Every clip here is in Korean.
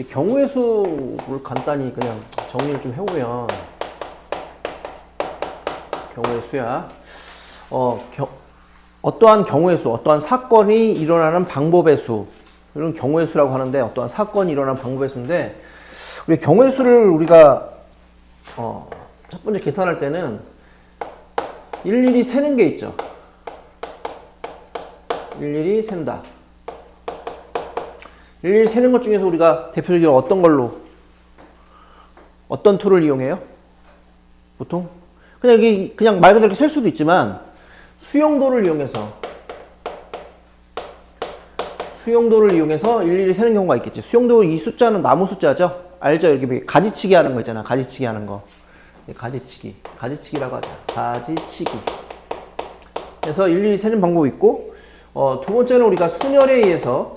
경우의 수를 간단히 그냥 정리를 좀 해보면, 경우의 수야. 어떠한 경우의 수, 어떠한 사건이 일어나는 방법의 수, 이런 경우의 수라고 하는데, 어떠한 사건이 일어나는 방법의 수인데, 우리 경우의 수를 우리가 첫 번째 계산할 때는 일일이 세는 게 있죠. 일일이 센다. 일일이 세는 것 중에서 우리가 대표적으로 어떤 걸로, 어떤 툴을 이용해요? 보통? 그냥 이게 그냥 말 그대로 셀 수도 있지만, 수용도를 이용해서 일일이 세는 경우가 있겠지. 수용도, 이 숫자는 나무 숫자죠? 알죠? 이렇게 가지치기 하는 거 있잖아. 가지치기 하는 거. 가지치기라고 하죠. 가지치기. 그래서 일일이 세는 방법이 있고, 두 번째는 우리가 순열에 의해서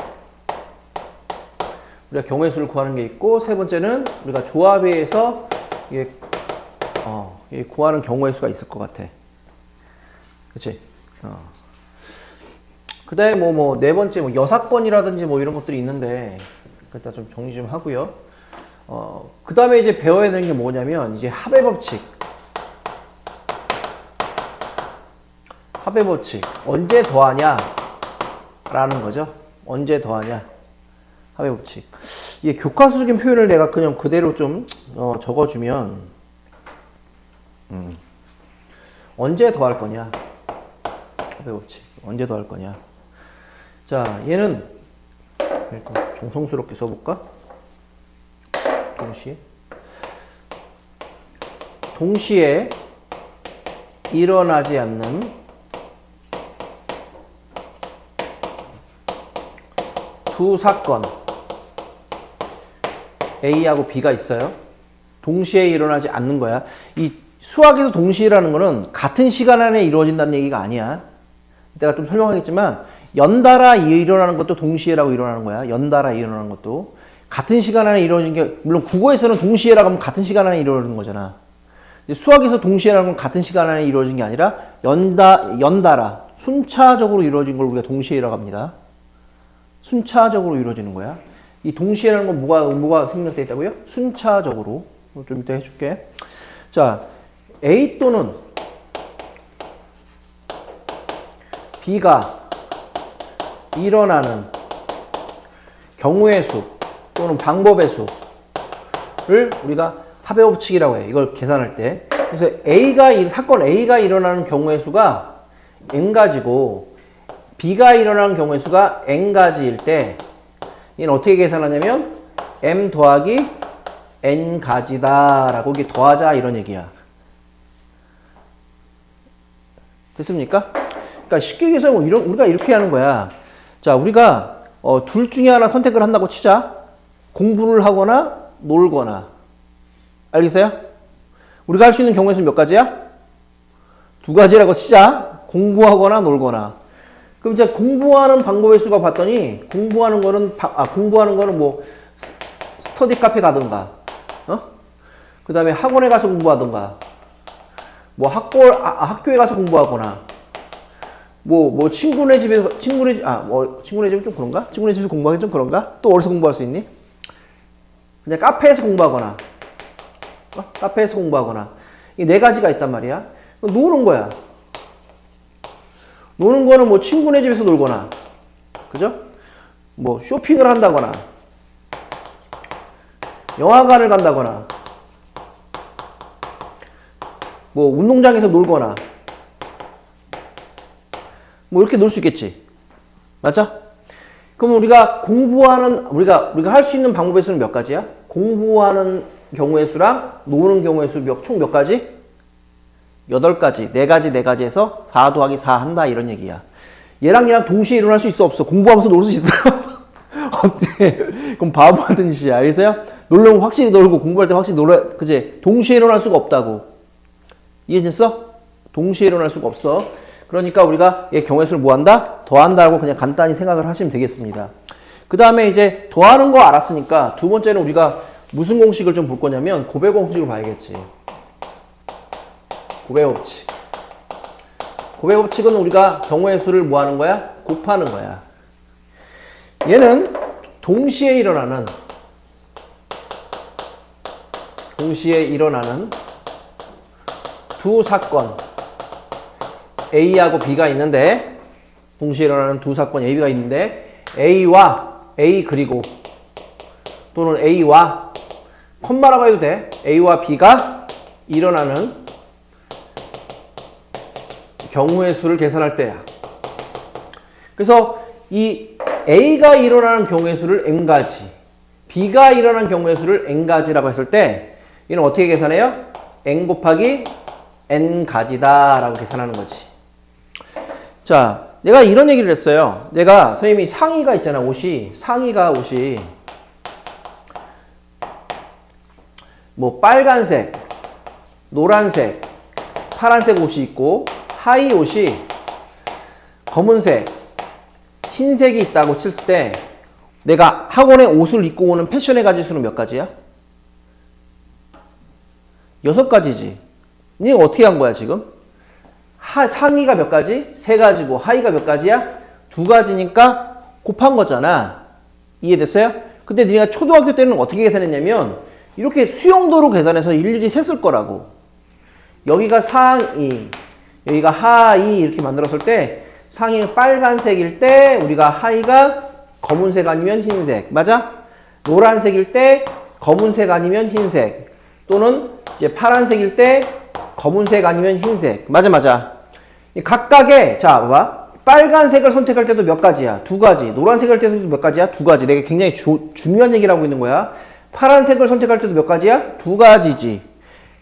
우리가 경우의 수를 구하는 게 있고, 세 번째는 우리가 조합에 의해서 이게 구하는 경우의 수가 있을 것 같아. 그치? 그 다음에 네 번째, 여사건이라든지 이런 것들이 있는데, 일단 좀 정리 좀 하고요. 그 다음에 이제 배워야 되는 게 뭐냐면, 이제 합의 법칙. 합의 법칙. 언제 더하냐? 라는 거죠. 언제 더하냐? 합의 법칙. 이게 교과서적인 표현을 내가 그냥 그대로 좀 적어주면, 언제 더할 거냐? 합의 법칙. 언제 더할 거냐? 자, 얘는 일단 정성스럽게 써볼까? 동시에 일어나지 않는 두 사건 A하고 B가 있어요. 동시에 일어나지 않는 거야. 이 수학에서 동시에라는 거는 같은 시간 안에 이루어진다는 얘기가 아니야. 내가 좀 설명하겠지만 연달아 일어나는 것도 동시에라고 일어나는 거야. 연달아 일어나는 것도. 같은 시간 안에 이루어진 게, 물론 국어에서는 동시에라고 하면 같은 시간 안에 이루어지는 거잖아. 수학에서 동시에라는 건 같은 시간 안에 이루어진 게 아니라 연달아, 순차적으로 이루어진 걸 우리가 동시에라고 합니다. 순차적으로 이루어지는 거야. 이 동시에라는 건 뭐가 생략되어 있다고요? 순차적으로. 좀 이따 해줄게. 자, A 또는 B가 일어나는 경우의 수 또는 방법의 수를 우리가 합의 법칙이라고 해요. 이걸 계산할 때. 그래서 사건 A가 일어나는 경우의 수가 n가지고 B가 일어나는 경우의 수가 n가지일 때 얘는 어떻게 계산하냐면 m 더하기 n가지다 라고 이게 더하자 이런 얘기야. 됐습니까? 그러니까 쉽게 얘기해서 우리가 이렇게 하는 거야. 자, 우리가 둘 중에 하나 선택을 한다고 치자. 공부를 하거나 놀거나. 알겠어요? 우리가 할 수 있는 경우의 수는 몇 가지야? 두 가지라고 치자. 공부하거나 놀거나. 그럼 이제 공부하는 방법의 수가 봤더니 공부하는 거는 뭐 스터디 카페 가든가, 그 다음에 학원에 가서 공부하든가, 뭐 학교에 가서 공부하거나, 친구네 집은 좀 그런가? 친구네 집에서 공부하기 좀 그런가? 또 어디서 공부할 수 있니? 그냥 카페에서 공부하거나, 이 네 가지가 있단 말이야. 노는 거야. 노는 거는 뭐 친구네 집에서 놀거나, 그죠? 뭐 쇼핑을 한다거나, 영화관을 간다거나, 뭐 운동장에서 놀거나, 뭐 이렇게 놀 수 있겠지. 맞죠? 그럼 우리가 할 수 있는 방법의 수는 몇 가지야? 공부하는 경우의 수랑 노는 경우의 수 총 몇 가지? 8가지, 4가지에서 4 더하기 4 한다 이런 얘기야. 얘랑 동시에 일어날 수 있어 없어? 공부하면서 놀 수 있어? 어때? 그럼 바보 같은 짓이야. 알겠어요? 놀려면 확실히 놀고 공부할 때 확실히 그치? 동시에 일어날 수가 없다고. 이해됐어? 동시에 일어날 수가 없어. 그러니까 우리가 얘 경우의 수를 뭐 한다? 더한다고 그냥 간단히 생각을 하시면 되겠습니다. 그 다음에 이제 더하는 거 알았으니까 두 번째는 우리가 무슨 공식을 좀 볼 거냐면 곱의 공식을 봐야겠지. 곱의 법칙. 곱의 법칙은 우리가 경우의 수를 뭐 하는 거야? 곱하는 거야. 얘는 동시에 일어나는 동시에 일어나는 두 사건 A하고 B가 있는데 동시에 일어나는 두 사건 A, B가 있는데 A와 A 그리고 또는 A와 콤마라고 해도 돼. A와 B가 일어나는 경우의 수를 계산할 때야. 그래서 이 A가 일어나는 경우의 수를 n가지, B가 일어나는 경우의 수를 n가지라고 했을 때 얘는 어떻게 계산해요? n 곱하기 n가지다 라고 계산하는 거지. 자, 내가 이런 얘기를 했어요. 내가 선생님이 상의가 있잖아. 옷이 뭐 빨간색, 노란색, 파란색 옷이 있고 하의 옷이 검은색, 흰색이 있다고 칠 때 내가 학원에 옷을 입고 오는 패션의 가지수는 몇 가지야? 6가지지. 니 어떻게 한 거야 지금? 상의가 몇 가지? 3가지고 하의가 몇 가지야? 2가지니까 곱한 거잖아. 이해됐어요? 근데 니가 초등학교 때는 어떻게 계산했냐면 이렇게 수용도로 계산해서 일일이 셌을 거라고. 여기가 상의, 여기가 하의 이렇게 만들었을 때 상의는 빨간색일 때 우리가 하의가 검은색 아니면 흰색. 맞아? 노란색일 때 검은색 아니면 흰색. 또는 이제 파란색일 때 검은색 아니면 흰색. 맞아. 각각의, 자, 봐봐. 빨간색을 선택할 때도 몇 가지야? 2가지. 노란색을 할 때도 몇 가지야? 2가지. 내가 굉장히 중요한 얘기를 하고 있는 거야. 파란색을 선택할 때도 몇 가지야? 2가지지.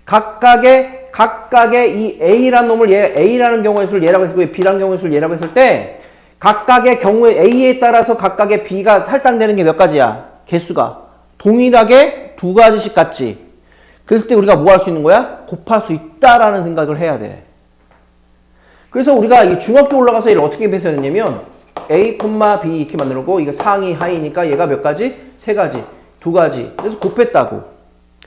각각의 이 A라는 놈을 A라는 경우의 수를 얘라고 했고 B라는 경우의 수를 얘라고 했을 때 각각의 경우에 A에 따라서 각각의 B가 할당되는 게 몇 가지야? 개수가. 동일하게 2가지씩 같지. 그랬을 때 우리가 뭐 할 수 있는 거야? 곱할 수 있다라는 생각을 해야 돼. 그래서 우리가 이 중학교 올라가서 얘를 어떻게 배수했냐면 A, B 이렇게 만들고 이거 상의, 하의니까 얘가 몇 가지? 3가지, 2가지. 그래서 곱했다고.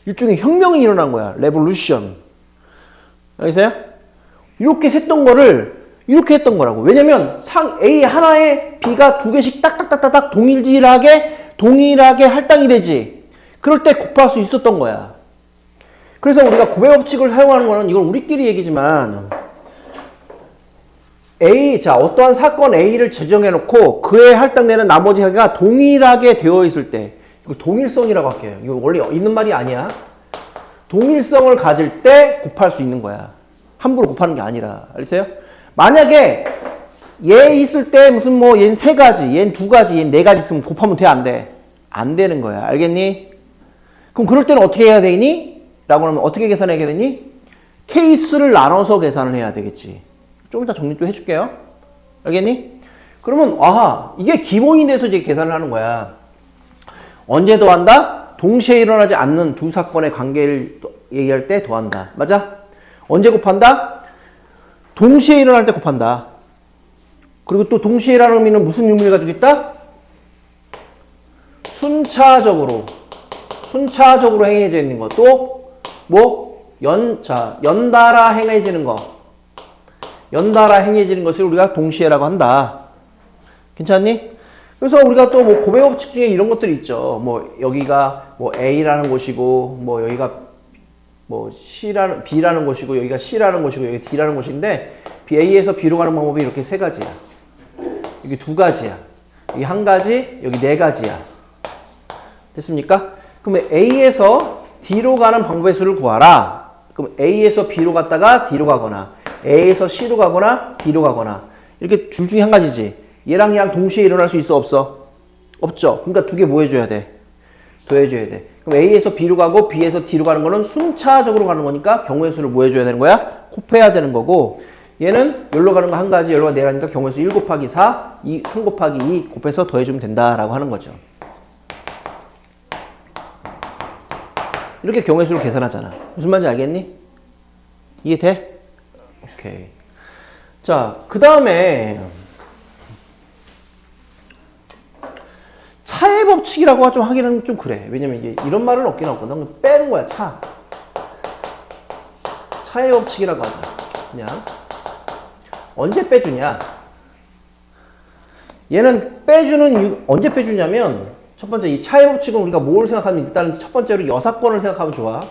일종의 혁명이 일어난 거야. 레볼루션. 알겠어요? 이렇게 셌던 거를 이렇게 했던 거라고. 왜냐면 A 하나에 B가 2개씩 딱딱딱딱 동일하게 할당이 되지. 그럴 때 곱할 수 있었던 거야. 그래서 우리가 곱의 법칙을 사용하는 거는 이건 우리끼리 얘기지만 어떠한 사건 A를 지정해 놓고 그에 할당되는 나머지 하기가 동일하게 되어 있을 때 이거 동일성이라고 할게요. 이거 원래 있는 말이 아니야. 동일성을 가질 때 곱할 수 있는 거야. 함부로 곱하는 게 아니라. 알겠어요? 만약에 얘 있을 때 무슨 뭐 얘는 3가지, 얘는 2가지, 얘는 4가지 있으면 곱하면 돼, 안 돼? 안 되는 거야. 알겠니? 그럼 그럴 때는 어떻게 해야 되니? 라고 하면 어떻게 계산해야 되니? 케이스를 나눠서 계산을 해야 되겠지. 좀 이따 정리 좀 해줄게요. 알겠니? 그러면 이게 기본이 돼서 이제 계산을 하는 거야. 언제 더한다? 동시에 일어나지 않는 두 사건의 관계를 얘기할 때 더한다. 맞아? 언제 곱한다? 동시에 일어날 때 곱한다. 그리고 또 동시에라는 의미는 무슨 의미를 가지고 있다? 순차적으로 행해져 있는 것. 또 뭐? 연달아 행해지는 것. 연달아 행해지는 것을 우리가 동시에라고 한다. 괜찮니? 그래서 우리가 또 뭐 곱의 법칙 중에 이런 것들이 있죠. 뭐 여기가 뭐 A라는 곳이고 뭐 여기가 뭐 B라는 곳이고 여기가 C라는 곳이고 여기 D라는 곳인데 A에서 B로 가는 방법이 이렇게 3가지야. 여기 2가지야. 여기 1가지, 여기 4가지야. 됐습니까? 그러면 A에서 D로 가는 방법의 수를 구하라. 그럼 A에서 B로 갔다가 D로 가거나 A에서 C로 가거나 D로 가거나 이렇게 둘 중에 1가지지. 얘랑 얘랑 동시에 일어날 수 있어? 없어? 없죠. 그러니까 2개 뭐 해줘야 돼? 더해줘야 돼. 그럼 A에서 B로 가고 B에서 D로 가는 거는 순차적으로 가는 거니까 경우의 수를 뭐 해줘야 되는 거야? 곱해야 되는 거고 얘는 여기로 가는 거 1가지, 여기로 가는 4가지니까 경우의 수 1 곱하기 4, 3 곱하기 2 곱해서 더해주면 된다라고 하는 거죠. 이렇게 경우의 수를 계산하잖아. 무슨 말인지 알겠니? 이해돼? 오케이. 자, 그 다음에 차의 법칙이라고 좀 하기는 좀 그래. 왜냐면 이게 이런 말은 없긴 없거든. 빼는 거야, 차의 법칙이라고 하자. 그냥 언제 빼주냐? 얘는 언제 빼주냐면 첫 번째 이 차의 법칙은 우리가 뭘 생각하면 일단 첫 번째로 여사건을 생각하면 좋아.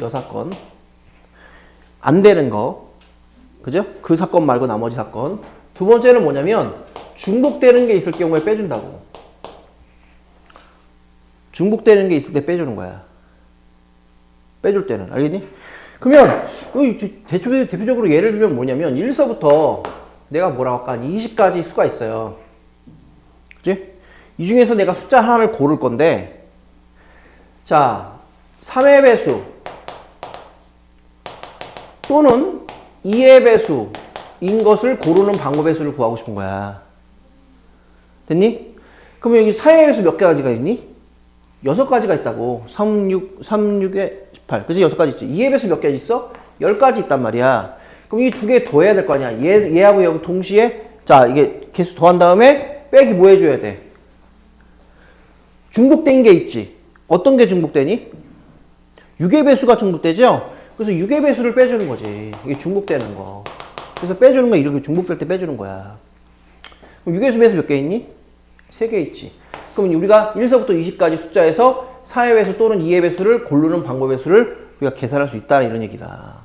여 사건. 안 되는 거. 그죠? 그 사건 말고 나머지 사건. 두 번째는 뭐냐면 중복되는 게 있을 경우에 빼준다고. 중복되는 게 있을 때 빼주는 거야. 빼줄 때는. 알겠니? 그러면 대표적으로 예를 들면 뭐냐면 1서부터 내가 뭐라고 할까? 20까지 수가 있어요. 그치? 이 중에서 내가 숫자 하나를 고를 건데 자, 3의 배수 또는 2의 배수인 것을 고르는 방법의 수를 구하고 싶은 거야. 됐니? 그러면 여기 4의 배수 몇 가지가 있니? 6가지가 있다고. 3, 6에 18. 그치? 6가지 있지. 2의 배수 몇 개 있어? 10가지 있단 말이야. 그럼 이 두 개 더해야 될 거 아니야. 얘하고 여기 동시에 자, 이게 개수 더한 다음에 빼기 뭐 해줘야 돼? 중복된 게 있지. 어떤 게 중복되니? 6의 배수가 중복되죠? 그래서 6의 배수를 빼주는 거지. 이게 중복되는 거. 그래서 빼주는 거 이렇게 중복될 때 빼주는 거야. 그럼 6의 배수 몇 개 있니? 3개 있지. 그럼 우리가 1서부터 20까지 숫자에서 4의 배수 또는 2의 배수를 고르는 방법의 수를 우리가 계산할 수 있다. 이런 얘기다.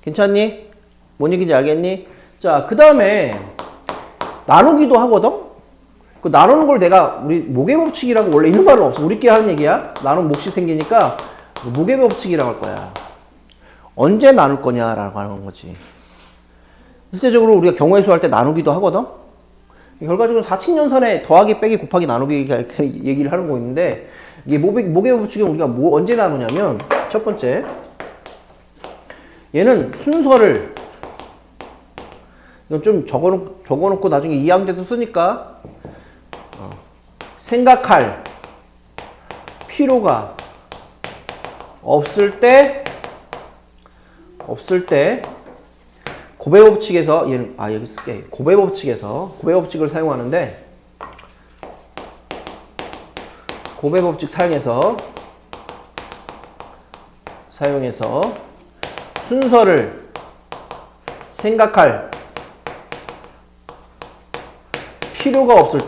괜찮니? 뭔 얘기인지 알겠니? 자, 그 다음에 나누기도 하거든? 그 나누는 걸 내가 우리 모계 법칙이라고 원래 이런 말은 없어. 우리끼리 하는 얘기야. 나누면 몫이 생기니까 모계 법칙이라고 할 거야. 언제 나눌 거냐라고 하는 거지. 실제적으로 우리가 경우의 수 할 때 나누기도 하거든? 결과적으로 4친연산에 더하기, 빼기, 곱하기, 나누기 얘기를 하는 거 있는데 이게 모계 법칙은 우리가 언제 나누냐면 첫 번째 얘는 순서를 이건 좀 적어놓고 나중에 2학년 때도 쓰니까 생각할 필요가 없을 때 고배 법칙에서 얘는 여기 쓸게. 고배 법칙을 사용하는데 고배 법칙 사용해서 순서를 생각할 필요가 없을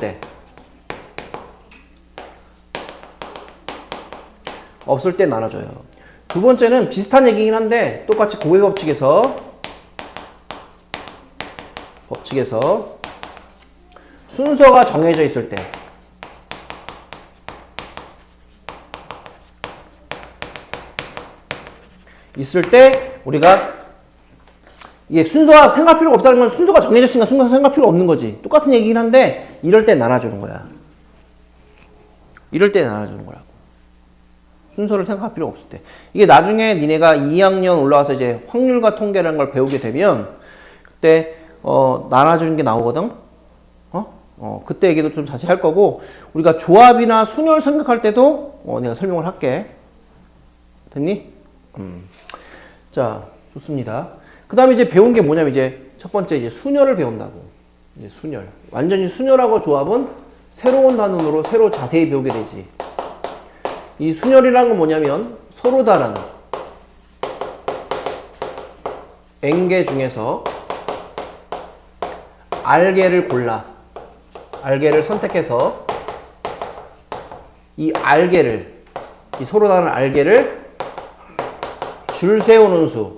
때 나눠줘요. 두 번째는 비슷한 얘기긴 한데 똑같이 고배 법칙에서 순서가 정해져 있을 때 우리가 이게 순서가 생각할 필요가 없다는 건 순서가 정해졌으니까 순서 생각할 필요가 없는 거지. 똑같은 얘기긴 한데 이럴 때 나눠주는 거야. 거라고. 순서를 생각할 필요가 없을 때. 이게 나중에 니네가 2학년 올라와서 이제 확률과 통계라는 걸 배우게 되면 그때 나눠주는 게 나오거든. 그때 얘기도 좀 자세히 할 거고 우리가 조합이나 순열 생각할 때도 내가 설명을 할게. 됐니? 자, 좋습니다. 그 다음에 이제 배운 게 뭐냐면 이제 첫 번째 이제 순열을 배운다고. 이제 순열. 완전히 순열하고 조합은 새로운 단원으로 새로 자세히 배우게 되지. 이 순열이라는 건 뭐냐면 서로 다른 N개 중에서 R개를 R개를 선택해서 이 서로 다른 R개를 줄 세우는 수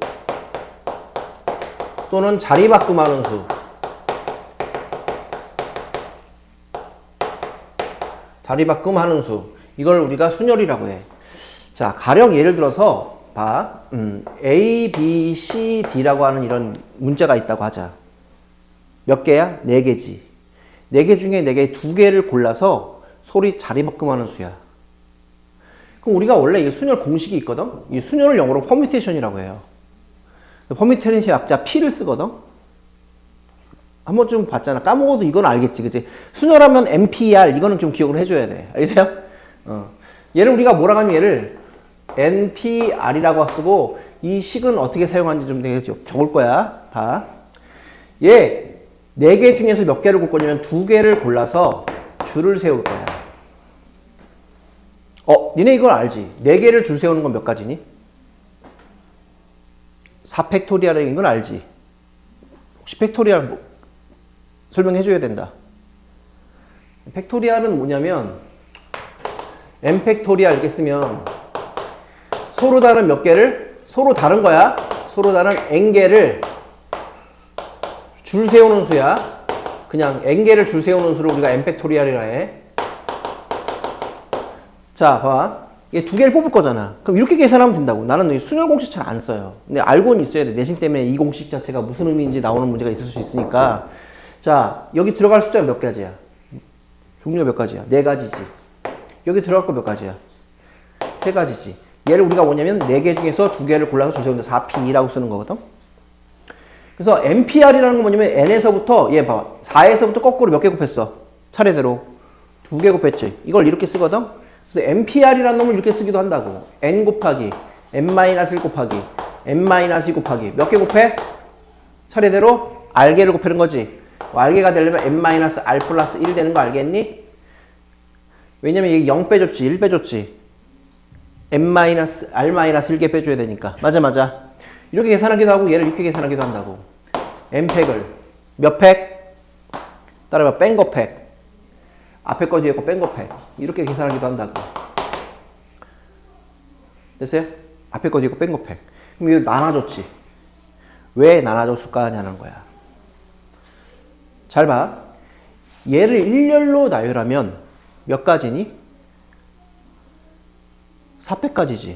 또는 자리바꿈하는 수 이걸 우리가 순열이라고 해. 자, 가령 예를 들어서 봐. A, B, C, D라고 하는 이런 문자가 있다고 하자. 몇 개야? 4개지. 4개 중에 4개 2개를 골라서 서로 자리바꿈하는 수야. 그럼 우리가 원래 이 순열 공식이 있거든? 이 순열을 영어로 퍼뮤테이션이라고 해요. 퍼뮤테이션 약자 P를 쓰거든? 한 번쯤 봤잖아. 까먹어도 이건 알겠지. 그치? 순열하면 NPR, 이거는 좀 기억을 해줘야 돼. 알겠어요? 얘를 우리가 뭐라고 하면 얘를 NPR이라고 쓰고 이 식은 어떻게 사용하는지 좀 내가 적을 거야. 봐. 얘 4개 중에서 몇 개를 골 거냐면 2개를 골라서 줄을 세울 거야. 니네 이걸 알지? 4개를 줄 세우는 건 몇 가지니? 4팩토리얼인 건 알지? 혹시 팩토리얼 설명해 줘야 된다. 팩토리얼은 뭐냐면 n 팩토리얼 이렇게 쓰면 서로 다른 몇 개를 서로 다른 거야. 서로 다른 n개를 줄 세우는 수야. 그냥 n개를 줄 세우는 수를 우리가 n팩토리얼이라 해. 자, 봐봐. 얘 두 개를 뽑을 거잖아. 그럼 이렇게 계산하면 된다고. 나는 순열 공식 잘 안 써요. 근데 알고는 있어야 돼. 내신 때문에 이 공식 자체가 무슨 의미인지 나오는 문제가 있을 수 있으니까. 자, 여기 들어갈 숫자가 몇 가지야? 종류가 몇 가지야? 네 가지지. 여기 들어갈 거 몇 가지야? 세 가지지. 얘를 우리가 뭐냐면 네 개 중에서 두 개를 골라서 줄 세우는데 4P2라고 쓰는 거거든. 그래서 NPR이라는 건 뭐냐면 N에서부터 얘 봐봐. 4에서부터 거꾸로 몇 개 곱했어? 차례대로. 두 개 곱했지. 이걸 이렇게 쓰거든. 그래서 NPR이라는 놈을 이렇게 쓰기도 한다고. N 곱하기 N-1 곱하기 N-2 곱하기 몇 개 곱해? 차례대로 R개를 곱하는 거지. R개가 되려면 N-R 플러스 1 되는 거 알겠니? 왜냐면 이게 0 빼줬지 1 빼줬지. R-1개 빼줘야 되니까. 맞아. 이렇게 계산하기도 하고 얘를 이렇게 계산하기도 한다고. N팩을 몇 팩? 따라해봐. 뺀 거 팩. 앞에 거 뒤에 거 뺀 거 팩. 이렇게 계산하기도 한다고. 됐어요? 앞에 거 뒤에 거 뺀 거 팩. 그럼 이거 나눠줬지. 왜 나눠줬을까 하냐는 거야. 잘 봐. 얘를 일렬로 나열하면 몇 가지니? 4팩까지지.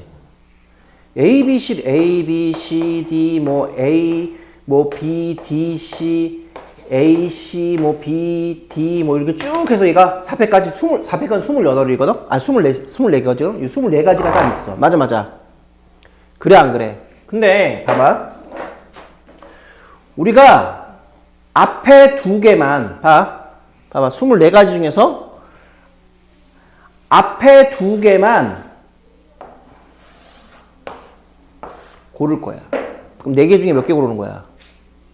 A, B, C, D, 뭐 A, 뭐 B, D, C, A, C, 뭐 B, D, 뭐 이렇게 쭉 해서 얘가 4팩까지 4팩은 28이거든? 아, 24개거든? 이 24가지가 다 있어. 맞아. 그래, 안 그래? 근데, 봐봐. 우리가 앞에 두 개만, 봐봐. 24가지 중에서 앞에 두 개만 고를 거야. 그럼 4개 중에 몇 개 고르는 거야?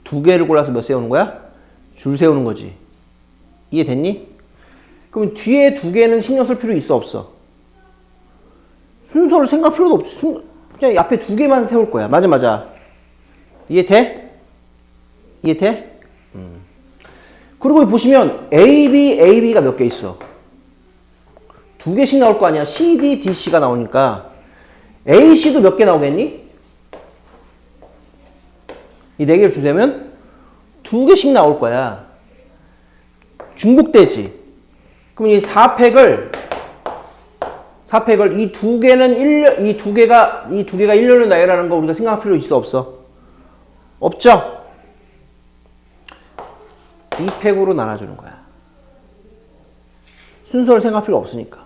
2개를 골라서 몇 세우는 거야? 줄 세우는 거지. 이해됐니? 그럼 뒤에 2개는 신경 쓸 필요 있어, 없어? 순서를 생각할 필요도 없지. 그냥 앞에 2개만 세울 거야. 맞아. 이해돼? 그리고 보시면 AB가 몇 개 있어? 2개씩 나올 거 아니야. CD, DC가 나오니까 AC도 몇 개 나오겠니? 이 4개를 주려면 2개씩 나올 거야. 중복되지. 그럼 이 4팩을 이 2개는 이 두 개가 일렬로 나열하는 거 우리가 생각할 필요 있어, 없어? 없죠? 2팩으로 나눠주는 거야. 순서를 생각할 필요 없으니까.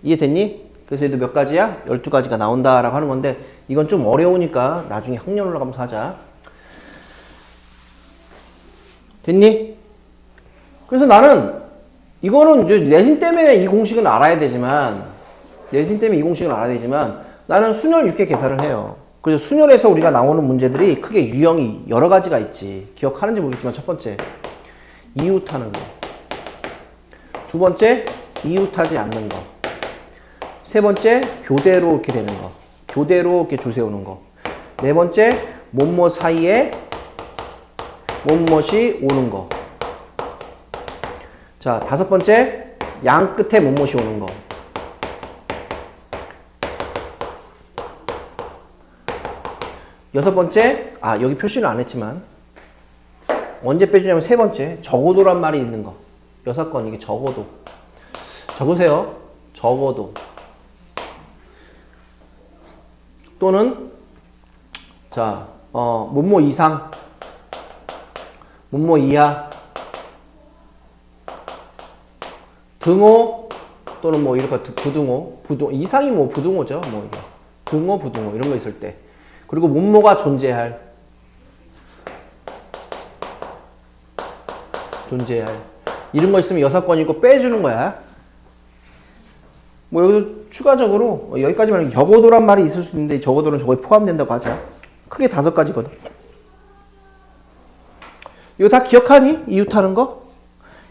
이해됐니? 그래서 얘도 몇 가지야? 12가지가 나온다라고 하는 건데 이건 좀 어려우니까 나중에 학년 올라가면서 하자. 됐니? 그래서 나는 이거는 이제 내신 때문에 이 공식은 알아야 되지만 나는 순열 이렇게 계산을 해요. 그래서 순열에서 우리가 나오는 문제들이 크게 유형이 여러 가지가 있지. 기억하는지 모르겠지만 첫 번째 이웃하는 거, 두 번째 이웃하지 않는 거, 세 번째 교대로 이렇게 되는 거, 교대로 이렇게 줄 세우는 거, 네 번째 뭐뭐 사이에 뭐뭐이 오는 거, 자 다섯 번째 양 끝에 뭐뭐이 오는 거, 여섯 번째 여기 표시는 안 했지만 언제 빼주냐면 세 번째 적어도란 말이 있는 거. 6건 이게 적어도 적으세요. 적어도 또는 자 뭐뭐 이상 뭐뭐 이하 등호 또는 뭐 이렇게 부등호 이상이 뭐 부등호죠. 뭐 이거 등호 부등호 이런 거 있을 때 그리고 뭐뭐가 존재할 이런 거 있으면 6건이고 빼주는 거야. 뭐 여기도 추가적으로 여기까지만 적어도란 말이 있을 수 있는데 적어도는 저거에 포함된다고 하자. 크게 5가지거든. 이거 다 기억하니? 이웃하는 거?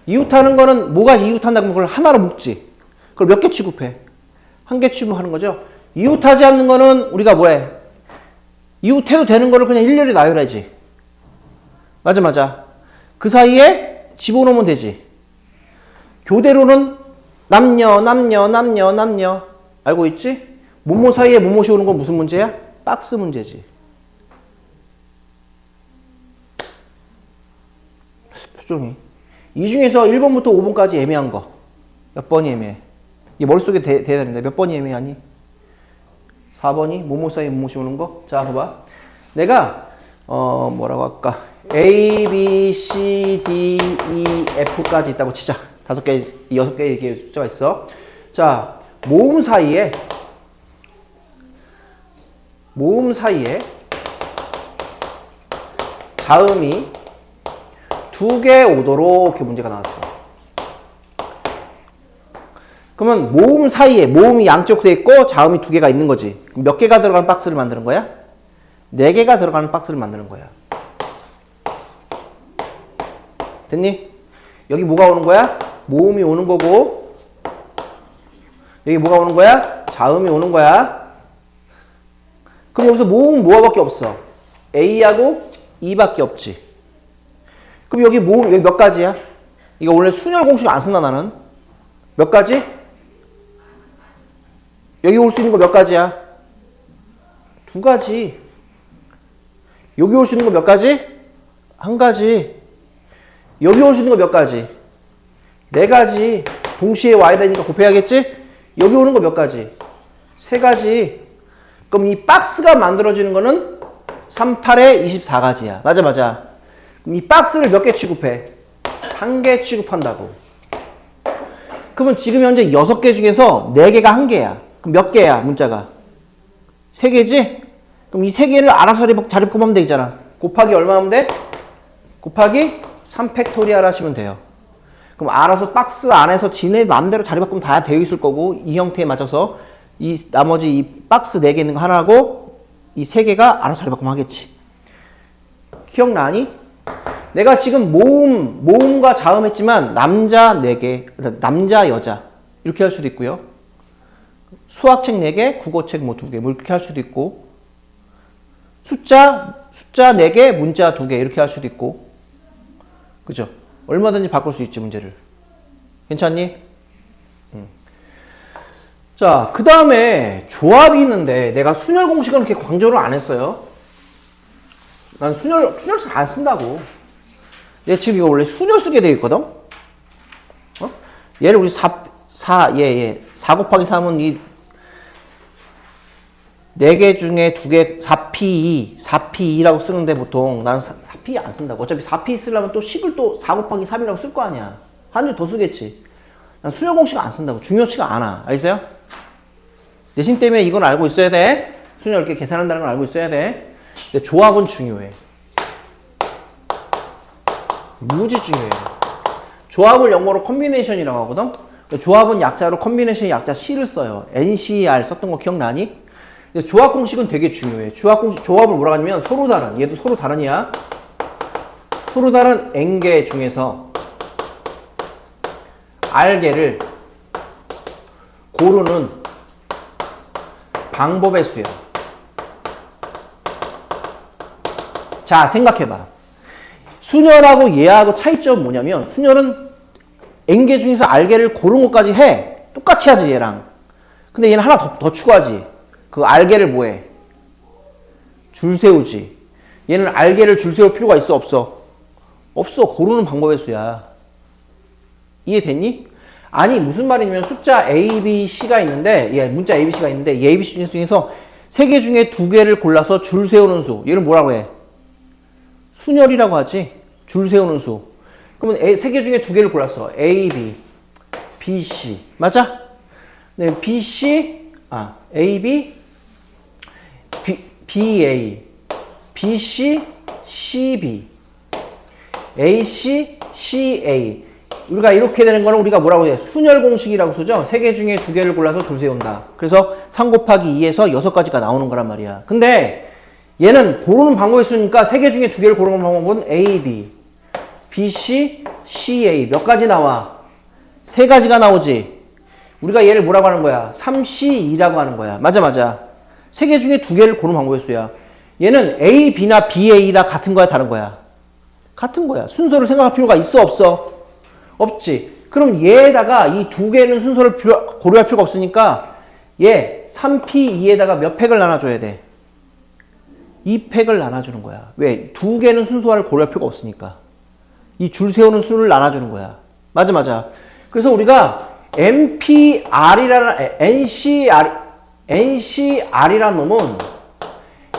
이웃하는 거는 뭐가 이웃한다고 하면 그걸 하나로 묶지. 그걸 몇 개 취급해? 한 개 취급하는 거죠. 이웃하지 않는 거는 우리가 뭐해? 이웃해도 되는 거를 그냥 일렬히 나열하지. 맞아. 그 사이에 집어넣으면 되지. 교대로는 남녀 알고 있지? 뭐뭐 사이에 뭐뭐이 오는 건 무슨 문제야? 박스 문제지. 표정이. 이 중에서 1번부터 5번까지 애매한 거. 몇 번이 애매해? 이게 머릿속에 돼야 됩니다. 몇 번이 애매하니? 4번이 뭐뭐 사이에 뭐뭐이 오는 거? 자, 봐봐. 내가 뭐라고 할까? A, B, C, D, E, F까지 있다고 치자. 5개, 6개 이렇게 숫자가 있어. 자, 모음 사이에 자음이 2개 오도록 이렇게 문제가 나왔어. 그러면 모음 사이에 모음이 양쪽 돼 있고 자음이 2개가 있는 거지. 그럼 몇 개가 들어가는 박스를 만드는 거야? 4개가 들어가는 박스를 만드는 거야. 됐니? 여기 뭐가 오는 거야? 모음이 오는 거고, 여기 뭐가 오는 거야? 자음이 오는 거야. 그럼 여기서 모음은 뭐밖에 없어? A하고 E밖에 없지. 그럼 여기 모음, 여기 몇 가지야? 이거 원래 순열 공식 안 쓴다, 나는. 몇 가지? 여기 올 수 있는 거 몇 가지야? 2가지. 여기 올 수 있는 거 몇 가지? 1가지. 여기 올 수 있는 거 몇 가지? 4가지. 동시에 와야 되니까 곱해야겠지? 여기 오는 거 몇 가지? 3가지. 그럼 이 박스가 만들어지는 거는 3, 8에 24가지야. 맞아, 맞아. 그럼 이 박스를 몇 개 취급해? 1개 취급한다고. 그러면 지금 현재 6개 중에서 4개가 1개야. 그럼 몇 개야, 문자가? 3개지? 그럼 이 3개를 알아서 자립곱하면 되잖아. 곱하기 얼마 하면 돼? 곱하기 3팩토리얼 하시면 돼요. 그럼 알아서 박스 안에서 지네 마음대로 자리바꾸면 다 되어 있을 거고, 이 형태에 맞춰서 이 나머지 이 박스 4개 있는 거 하나하고 이 3개가 알아서 자리바꾸면 하겠지. 기억나니? 내가 지금 모음과 자음 했지만 남자 4개, 남자 여자 이렇게 할 수도 있고요. 수학책 4개, 국어책 뭐 2개 뭐 이렇게 할 수도 있고, 숫자 4개, 문자 2개 이렇게 할 수도 있고, 그죠? 얼마든지 바꿀 수 있지, 문제를. 괜찮니? 자, 그 다음에 조합이 있는데 내가 순열 공식은 그렇게 강조를 안 했어요. 난 순열 안 쓴다고. 내가 지금 이거 원래 순열 쓰게 되어 있거든? 얘를 우리 4 곱하기 3은 이 4개 중에 2개, 4P2라고 쓰는데 보통 나는 4P 안 쓴다고. 어차피 4P 쓰려면 또 10을 또 4 곱하기 3이라고 쓸 거 아니야. 한 줄 더 쓰겠지. 난 순열 공식 안 쓴다고. 중요치가 않아. 알겠어요? 내신 때문에 이건 알고 있어야 돼. 순열 이렇게 계산한다는 걸 알고 있어야 돼. 근데 조합은 중요해. 무지 중요해. 조합을 영어로 컴비네이션이라고 하거든? 조합은 약자로 컴비네이션 약자 C를 써요. NCR 썼던 거 기억나니? 근데 조합 공식은 되게 중요해. 조합을 뭐라고 하냐면 서로 다른, 얘도 서로 다른이야. 서로 다른 N개 중에서 R개를 고르는 방법의 수야. 자, 생각해봐. 순열하고 얘하고 차이점은 뭐냐면, 순열은 N개 중에서 R개를 고른 것까지 해. 똑같이 하지, 얘랑. 근데 얘는 하나 더 추가하지. 그 R개를 뭐해? 줄 세우지. 얘는 R개를 줄 세울 필요가 있어, 없어? 없어. 고르는 방법의 수야. 이해됐니? 아니, 무슨 말이냐면 숫자 A, B, C가 있는데, 문자 A, B, C가 있는데, 이 A, B, C 중에서 3개 중에 2개를 골라서 줄 세우는 수. 얘는 뭐라고 해? 순열이라고 하지. 줄 세우는 수. 그러면 3개 중에 2개를 골랐어. A, B, B, C. 맞아? 네, B, C, A, B, B, A, B, C, C, B, A, C, C, A. 우리가 이렇게 되는 거는 우리가 뭐라고 해? 순열 공식이라고 쓰죠? 3개 중에 2개를 골라서 줄 세운다. 그래서 3 곱하기 2에서 6가지가 나오는 거란 말이야. 근데 얘는 고르는 방법이 있으니까 3개 중에 2개를 고르는 방법은 A, B, B, C, C, A. 몇 가지 나와? 3가지가 나오지. 우리가 얘를 뭐라고 하는 거야? 3C2라고 하는 거야. 맞아, 맞아. 3개 중에 2개를 고르는 방법이 있어야. 얘는 A, B나 B, A라 같은 거야, 다른 거야? 같은 거야. 순서를 생각할 필요가 있어, 없어? 없지. 그럼 얘에다가 이 2개는 순서를 고려할 필요가 없으니까 얘 3p2에다가 몇 팩을 나눠줘야 돼? 2팩을 나눠주는 거야. 왜? 두 개는 순서를 고려할 필요가 없으니까. 이 줄 세우는 수를 나눠주는 거야. 맞아, 맞아. 그래서 우리가 NCR이라는 놈은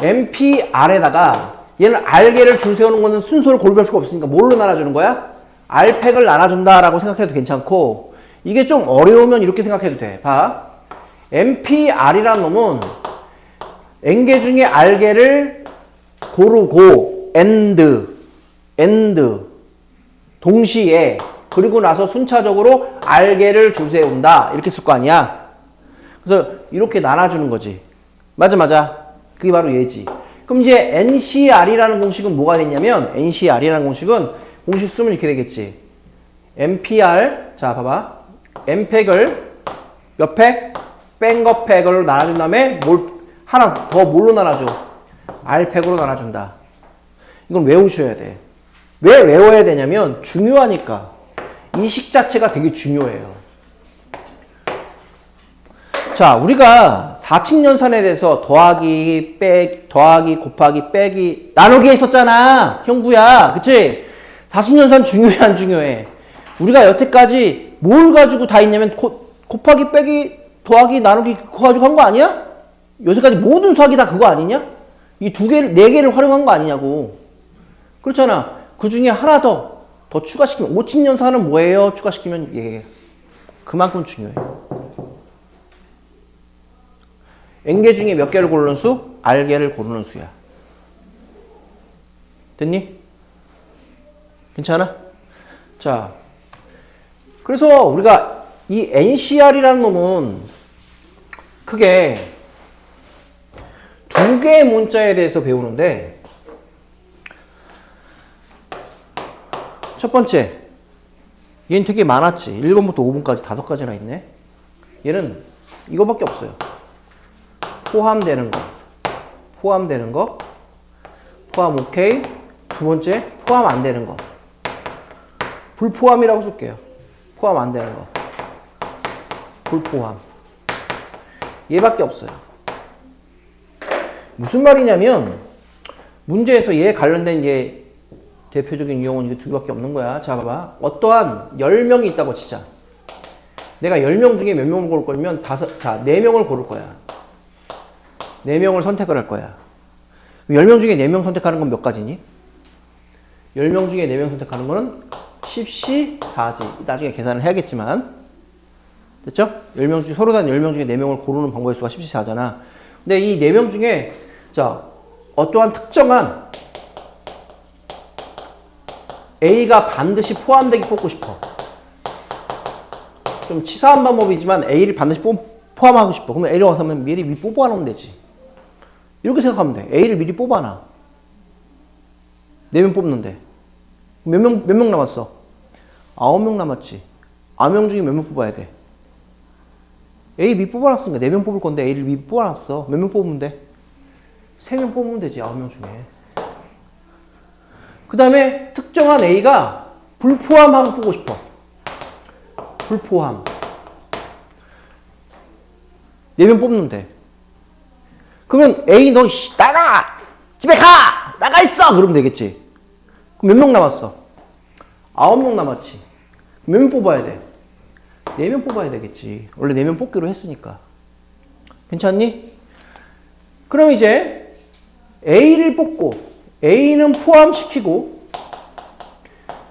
NPR에다가 얘는 R개를 줄 세우는 거는 순서를 고려할 필요가 없으니까 뭘로 나눠주는 거야? R팩을 나눠준다라고 생각해도 괜찮고, 이게 좀 어려우면 이렇게 생각해도 돼. 봐. NPR이라는 놈은 N개 중에 R개를 고르고 and 동시에 그리고 나서 순차적으로 R개를 줄 세운다 이렇게 쓸 거 아니야. 그래서 이렇게 나눠주는 거지. 맞아, 맞아. 그게 바로 얘지. 그럼 이제 NCR이라는 공식은 뭐가 됐냐면, NCR이라는 공식은 공식 쓰면 이렇게 되겠지. NPR, 자 봐봐, N팩을 몇 팩? 뺀 거 팩으로 나눠준 다음에 하나 더 뭘로 나눠줘? R팩으로 나눠준다. 이건 외우셔야 돼. 왜 외워야 되냐면 중요하니까. 이 식 자체가 되게 중요해요. 자, 우리가 사칙연산에 대해서 더하기, 곱하기, 빼기, 나누기 했었잖아. 형구야. 그치? 사칙연산 중요해, 안 중요해? 우리가 여태까지 뭘 가지고 다 했냐면 곱하기, 빼기, 더하기, 나누기 그거 가지고 한 거 아니야? 여태까지 모든 수학이 다 그거 아니냐? 이 두 개를, 네 개를 활용한 거 아니냐고. 그렇잖아. 그 중에 하나 더 추가시키면, 오칙연산은 뭐예요? 추가시키면, 예. 그만큼 중요해요. N개 중에 몇 개를 고르는 수? R개를 고르는 수야. 됐니? 괜찮아? 자, 그래서 우리가 이 NCR이라는 놈은 크게 두 개의 문자에 대해서 배우는데, 첫 번째, 얘는 되게 많았지. 1번부터 5번까지 5가지나 있네. 얘는 이거밖에 없어요. 포함되는 거, 포함 오케이. 두 번째, 포함 안 되는 거. 불포함이라고 쓸게요. 포함 안 되는 거. 불포함. 얘밖에 없어요. 무슨 말이냐면, 문제에서 얘에 관련된 얘 대표적인 유형은 이거 두 개밖에 없는 거야. 자, 봐봐. 어떠한 10명이 있다고 치자. 내가 10명 중에 몇 명을 고를 거면 4명을 고를 거야. 4명을 선택을 할 거야. 10명 중에 4명 선택하는 건 몇 가지니? 10명 중에 4명 선택하는 거는 10시 4지. 나중에 계산을 해야겠지만. 됐죠? 10명 중에, 서로 단 10명 중에 4명을 고르는 방법의 수가 10시 4잖아. 근데 이 4명 중에, 자, 어떠한 특정한 A가 반드시 포함되기 뽑고 싶어. 좀 치사한 방법이지만 A를 반드시 포함하고 싶어. 그러면 A를 와서 하면 미리 뽑아 놓으면 되지. 이렇게 생각하면 돼. A를 미리 뽑아놔. 4명 뽑는데. 몇 명 남았어? 9명 남았지. 9명 중에 몇 명 뽑아야 돼? A 미리 뽑아놨으니까 4명 뽑을 건데 A를 미리 뽑아놨어. 몇 명 뽑으면 돼? 3명 뽑으면 되지. 9명 중에. 그 다음에 특정한 A가 불포함하고 뽑고 싶어. 불포함. 4명 뽑는데. 그러면 A 너 나가! 집에 가! 나가 있어! 그러면 되겠지. 그럼 몇 명 남았어? 9명 남았지. 몇 명 뽑아야 돼? 4명 뽑아야 되겠지. 원래 4명 뽑기로 했으니까. 괜찮니? 그럼 이제 A를 뽑고 A는 포함시키고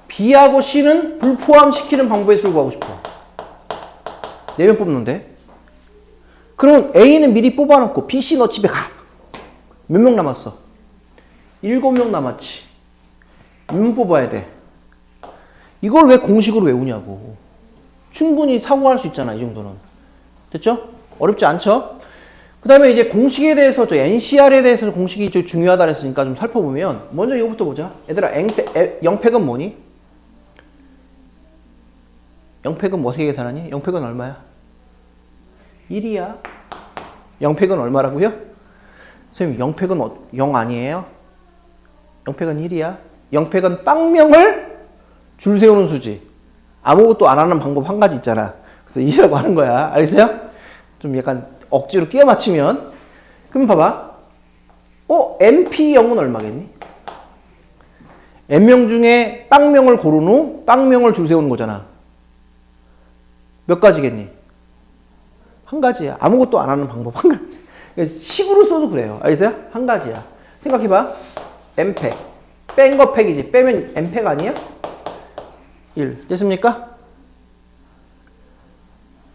B하고 C는 불포함시키는 방법의 수를 구하고 싶어. 4명 뽑는데. 그럼 A는 미리 뽑아놓고 B, C 너 집에 가. 몇 명 남았어? 7명 남았지. 몇 명 뽑아야 돼? 이걸 왜 공식으로 외우냐고. 충분히 사고할 수 있잖아, 이 정도는. 됐죠? 어렵지 않죠? 그 다음에 이제 공식에 대해서, NCR에 대해서 공식이 좀 중요하다 그랬으니까 좀 살펴보면, 먼저 이거부터 보자. 얘들아, 0팩은 뭐니? 0팩은 뭐 어떻게 계산하니? 0팩은 얼마야? 1이야. 0팩은 얼마라고요? 선생님, 0팩은 0 아니에요? 0팩은 1이야. 0팩은 빵명을 줄 세우는 수지. 아무것도 안 하는 방법 한 가지 있잖아. 그래서 2라고 하는 거야. 알겠어요? 좀 약간 억지로 끼워 맞추면. 그럼 봐봐. NP0은 얼마겠니? N명 중에 빵명을 고른 후 빵명을 줄 세우는 거잖아. 몇 가지겠니? 한 가지야. 아무것도 안 하는 방법 한 가지. 식으로 써도 그래요. 알겠어요? 한 가지야. 생각해봐. N팩. 뺀 거 팩이지. 빼면 N팩 아니야? 1. 됐습니까?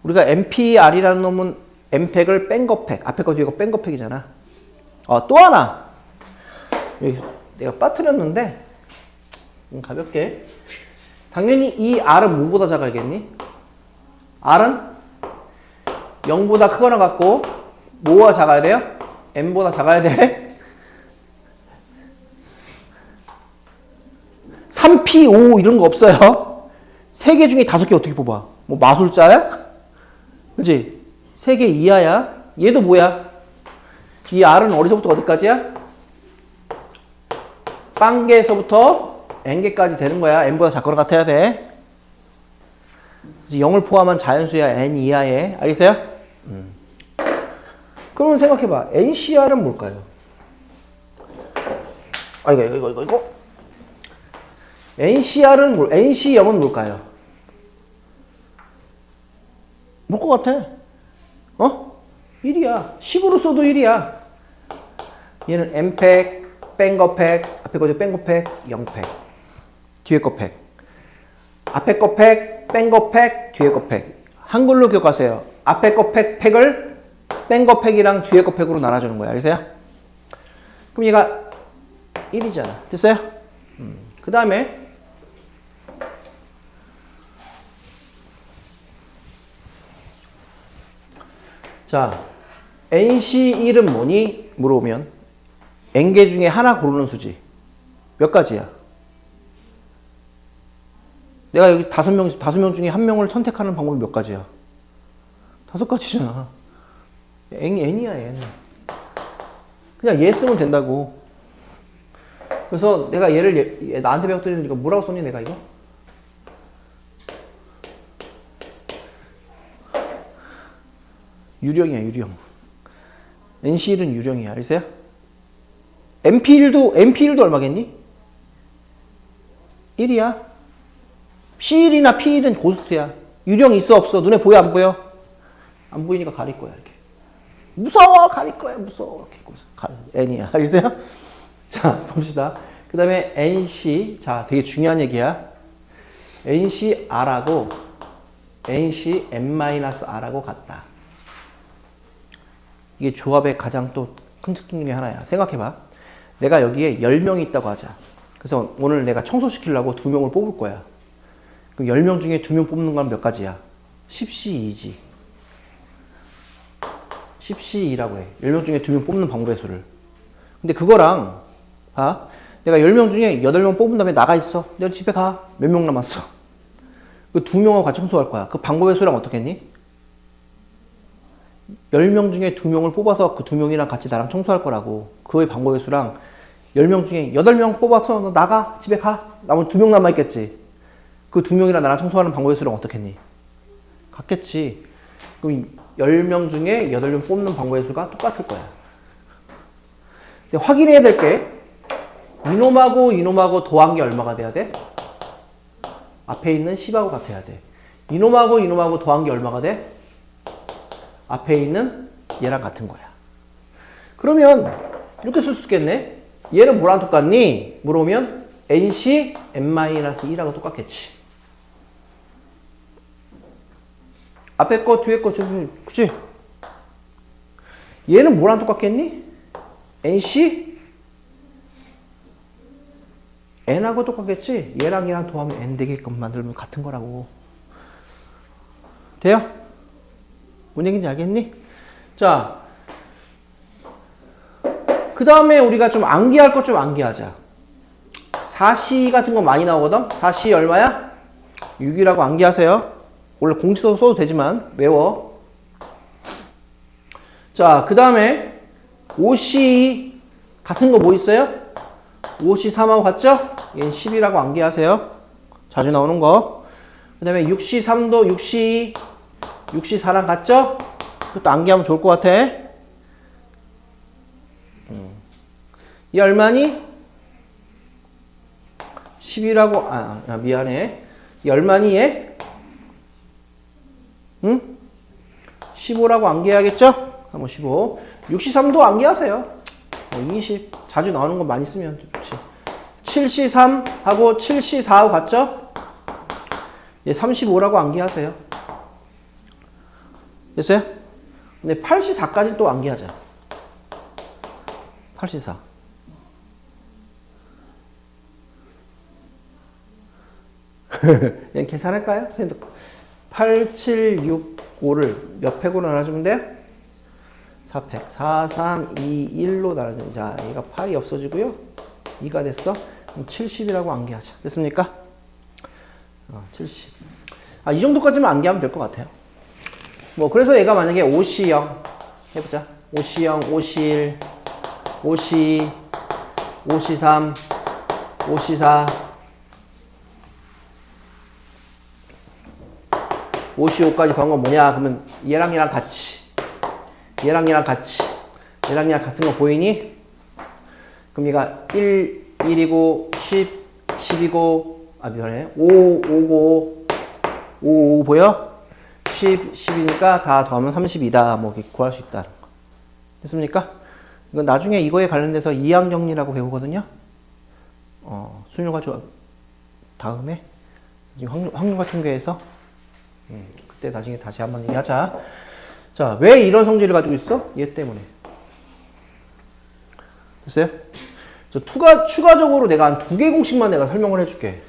우리가 NPR이라는 놈은 N팩을 뺀 거 팩. 앞에 거 뒤에 거 뺀 거 팩이잖아. 또 하나. 여기 내가 빠뜨렸는데 가볍게. 당연히 이 R은 뭐보다 작아야겠니? R은 0보다 크거나 같고 뭐가 작아야 돼요? N보다 작아야 돼. 3P, 5 이런 거 없어요. 3개 중에 5개 어떻게 뽑아? 뭐 마술자야? 그치? 3개 이하야. 얘도 뭐야? 이 R은 어디서부터 어디까지야? 빵개에서부터 N개까지 되는 거야. N보다 작거나 같아야 돼. 0을 포함한 자연수야. N 이하에. 알겠어요? 그러면 생각해봐. NCR은 뭘까요? 이거. NCR은 NC0은 뭘까요? 뭘 것 같아? 1이야. 식으로 써도 1이야. 얘는 N팩, 뺀 거 팩, 앞에 거죠 뺀 거 팩, 0팩. 뒤에 거 팩. 앞에 거 팩, 뺀 거 팩, 뒤에 거 팩. 한글로 기억하세요. 앞에 거 팩을 뺀 거 팩이랑 뒤에 거 팩으로 나눠주는 거야. 알겠어요? 그럼 얘가 1이잖아. 됐어요? 그 다음에 자, NC1은 뭐니? 물어보면 N개 중에 하나 고르는 수지. 몇 가지야? 내가 여기 5명 중에 한 명을 선택하는 방법이 몇 가지야? 5가지잖아. N이야, N. 그냥 얘 쓰면 된다고. 그래서 내가 얘를 나한테 배웠더니 이거 뭐라고 썼니, 내가 이거? 유령이야, 유령. NC1은 유령이야. 알겠어요? NP1도 얼마겠니? 1이야. C1이나 P1은 고스트야. 유령 있어, 없어? 눈에 보여, 안 보여? 안 보이니까 가릴 거야, 이렇게. 무서워! 가릴 거야, 무서워. 이렇게. N이야. 알겠어요? 자, 봅시다. 그 다음에 NC. 자, 되게 중요한 얘기야. NCR하고 NCN-R하고 같다. 이게 조합의 가장 또 큰 특징 중에 하나야. 생각해봐. 내가 여기에 10명이 있다고 하자. 그래서 오늘 내가 청소시키려고 2명을 뽑을 거야. 그럼 10명 중에 2명 뽑는 건 몇 가지야? 10C2지. 10C2라고 해. 10명 중에 2명 뽑는 방법의 수를. 근데 그거랑 내가 10명 중에 8명 뽑은 다음에 나가 있어. 내가 집에 가. 몇 명 남았어? 그 2명하고 같이 청소할 거야. 그 방법의 수랑 어떻게 했니? 10명 중에 2명을 뽑아서 그 2명이랑 같이 나랑 청소할 거라고. 그의 방법의 수랑 10명 중에 8명 뽑아서 너 나가. 집에 가. 나머지 2명 남아있겠지. 그 2명이랑 나랑 청소하는 방법의 수랑 어떻게 했니? 같겠지. 그럼 10명 중에 8명 뽑는 방법의 수가 똑같을 거야. 근데 확인해야 될 게 이놈하고 더한 게 얼마가 돼야 돼? 앞에 있는 10하고 같아야 돼. 이놈하고 더한 게 얼마가 돼? 앞에 있는 얘랑 같은 거야. 그러면 이렇게 쓸 수 있겠네. 얘는 뭐랑 똑같니? 물어보면 NC N-1하고 똑같겠지. 앞에 거 뒤에 거 그치? 얘는 뭐랑 똑같겠니? NC N하고 똑같겠지? 얘랑 더하면 N 되게끔 만들면 같은 거라고. 돼요? 뭔 얘기인지 알겠니? 자, 그 다음에 우리가 좀 암기할 것 좀 암기하자. 4C 같은 거 많이 나오거든? 4C 얼마야? 6이라고 암기하세요. 원래 공식도 써도 되지만 외워. 자, 그 다음에 5C 같은 거 뭐 있어요? 5C 3하고 같죠? 얘는 10이라고 암기하세요. 자주 나오는 거. 그 다음에 6C 3도 6C 4랑 같죠? 그것도 암기하면 좋을 것 같아. 이 얼마니? 10이라고, 미안해. 이 얼마니, 얘? 응? 15라고 암기해야겠죠? 한번 15. 63도 암기하세요. 20. 자주 나오는 거 많이 쓰면 좋지. 7C3하고 7C4하고 같죠? 얘 35라고 암기하세요. 됐어요? 근데 8C4까지 또 암기하자. 8C4. 그냥 계산할까요? 8, 7, 6, 5를 몇 팩으로 나눠주면 돼요? 4팩. 4, 3, 2, 1로 나눠주면, 자, 얘가 8이 없어지고요. 2가 됐어. 그럼 70이라고 암기하자. 됐습니까? 70. 이 정도까지만 암기하면 될 것 같아요. 뭐, 그래서 얘가 만약에 5C0 해보자. 5C0, 5C1, 5C, 5C3, 5C4, 5C5까지 더한 건 뭐냐? 그러면 얘랑 얘랑 같이, 얘랑 얘랑 같이, 얘랑 얘랑 같은 거 보이니? 그럼 얘가 1, 1이고, 10, 10이고, 미안해. 5, 5고, 5, 5 보여? 10, 10이니까 다 더하면 32다. 뭐, 이렇게 구할 수 있다는 거. 됐습니까? 이건 나중에 이거에 관련돼서 이항정리라고 배우거든요. 순율과 조합 다음에 확률과 통계에서 그때 나중에 다시 한번 얘기하자. 자, 왜 이런 성질을 가지고 있어? 얘 때문에. 됐어요? 추가적으로 내가 한 2개 공식만 내가 설명을 해줄게.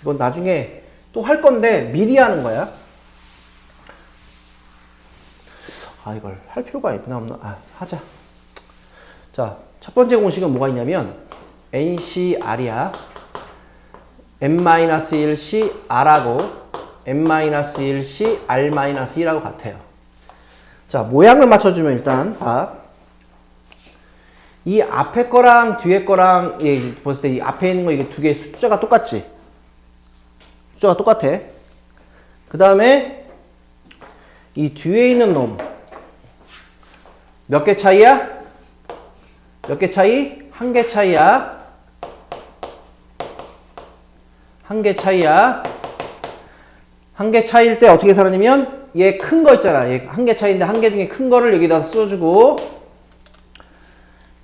이건 나중에 또 할 건데 미리 하는 거야. 이걸 할 필요가 있나 없나? 하자. 자, 첫 번째 공식은 뭐가 있냐면 NCR이야. n-1C R하고 n-1C R-2라고 같아요. 자, 모양을 맞춰주면 일단 봐. 이 앞에 거랑 뒤에 거랑 봤을 때 이 앞에 있는 거 이게 두 개 숫자가 똑같지? 숫자가 똑같아. 그 다음에 이 뒤에 있는 놈 몇 개 차이야? 몇 개 차이? 1개 차이야. 1개 차이야. 1개 차이일 때 어떻게 살았냐면 얘 큰 거 있잖아. 얘 1개 차이인데 1개 중에 큰 거를 여기다 써주고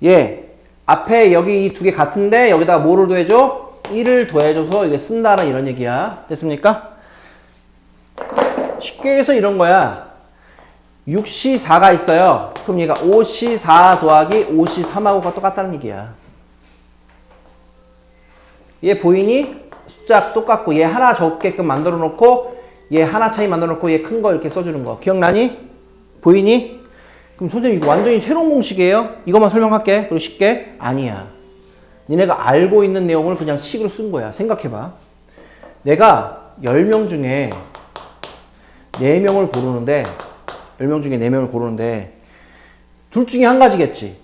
얘 앞에 여기 이 두 개 같은데 여기다가 뭐를 더해줘? 1을 더해줘서 이게 쓴다는 이런 얘기야. 됐습니까? 쉽게 해서 이런 거야. 6C4가 있어요. 그럼 얘가 5C4 더하기 5C3하고가 똑같다는 얘기야. 얘 보이니? 숫자 똑같고 얘 하나 적게끔 만들어 놓고 얘 하나 차이 만들어 놓고 얘 큰 거 이렇게 써주는 거. 기억나니? 보이니? 그럼 선생님 이거 완전히 새로운 공식이에요? 이것만 설명할게. 그리고 쉽게? 아니야. 니네가 알고 있는 내용을 그냥 식으로 쓴 거야. 생각해봐. 내가 10명 중에 4명을 고르는데 10명 중에 4명을 고르는데 둘 중에 한 가지겠지.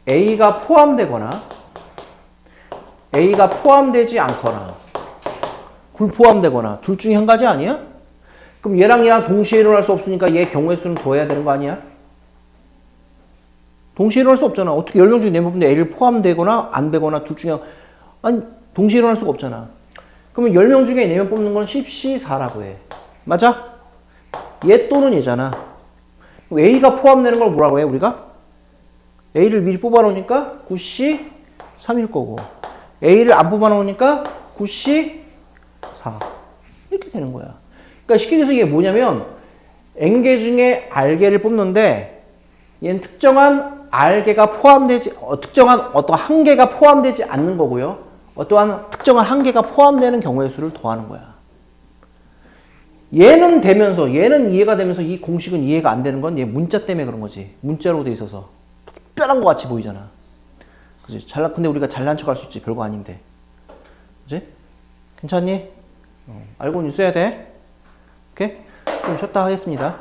A가 포함되거나 A가 포함되지 않거나 불포함되거나 둘 중에 한 가지 아니야? 그럼 얘랑 얘랑 동시에 일어날 수 없으니까 얘 경우의 수는 더해야 되는 거 아니야? 동시에 일어날 수 없잖아. 어떻게 10명 중에 4명 중에 A를 포함되거나 안 되거나 둘 중에 아니 동시에 일어날 수가 없잖아. 그러면 10명 중에 4명 뽑는 건 10C4라고 해. 맞아? 얘 또는 얘잖아. A가 포함되는 걸 뭐라고 해 우리가? A를 미리 뽑아놓으니까 9C3일 거고 A를 안 뽑아놓으니까 9C4 이렇게 되는 거야. 그러니까 쉽게 얘기해서 이게 뭐냐면 N개 중에 R개를 뽑는데 얘는 특정한 R개가 포함되지 특정한 어떤 한 개가 포함되지 않는 거고요. 어떠한 특정한 한 개가 포함되는 경우의 수를 더하는 거야. 얘는 되면서 얘는 이해가 되면서 이 공식은 이해가 안 되는 건 얘 문자 때문에 그런 거지. 문자로 돼 있어서 특별한 것 같이 보이잖아. 그지? 근데 우리가 잘난 척 할 수 있지. 별거 아닌데. 그지? 괜찮니? 알고는 있어야 돼. 오케이? 좀 쉬었다 하겠습니다.